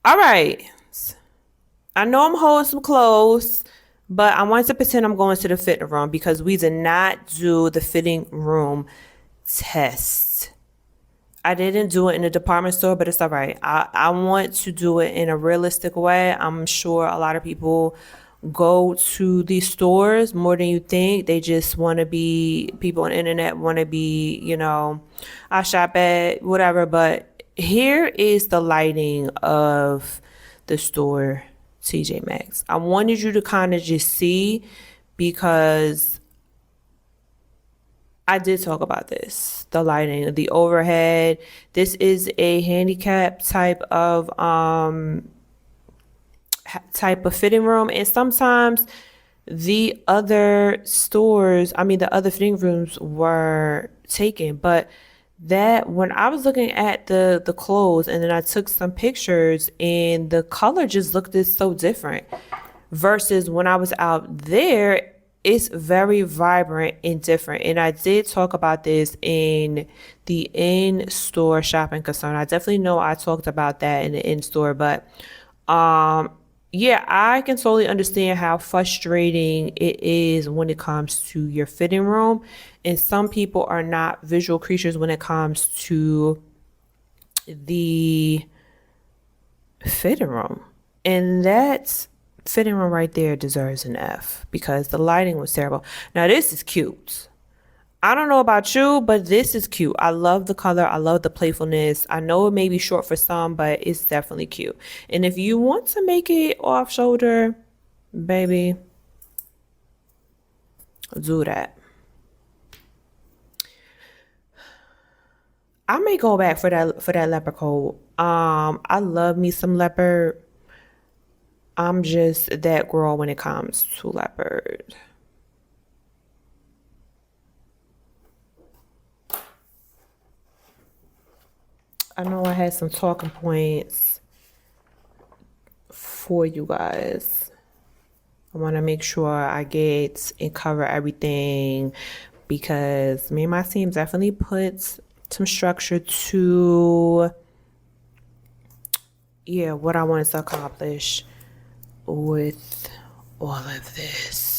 All right. I know I'm holding some clothes, but I wanted to pretend I'm going to the fitting room because we did not do the fitting room test. I didn't do it in a department store, but it's all right. I want to do it in a realistic way. I'm sure a lot of people go to these stores more than you think. They just want to be, people on the internet want to be, I shop at whatever. But here is the lighting of the store, TJ Maxx. I wanted you to kind of just see because I did talk about this, the lighting, the overhead. This is a handicap type of fitting room, and sometimes the other stores, I mean the other fitting rooms were taken, but that when I was looking at the clothes and then I took some pictures and the color just looked so different versus when I was out there, it's very vibrant and different. And I did talk about this in the in-store shopping concern. I definitely know I talked about that in the in-store, but um yeah, I can totally understand how frustrating it is when it comes to your fitting room. And some people are not visual creatures when it comes to the fitting room. And that fitting room right there deserves an F because the lighting was terrible. Now, this is cute. I don't know about you, but this is cute. I love the color. I love the playfulness. I know it may be short for some, but it's definitely cute. And if you want to make it off shoulder, baby, do that. I may go back for that leopard coat. I love me some leopard. I'm just that girl when it comes to leopard. I know I had some talking points for you guys. I want to make sure I get and cover everything because me and my team definitely put some structure to, yeah, what I wanted to accomplish with all of this.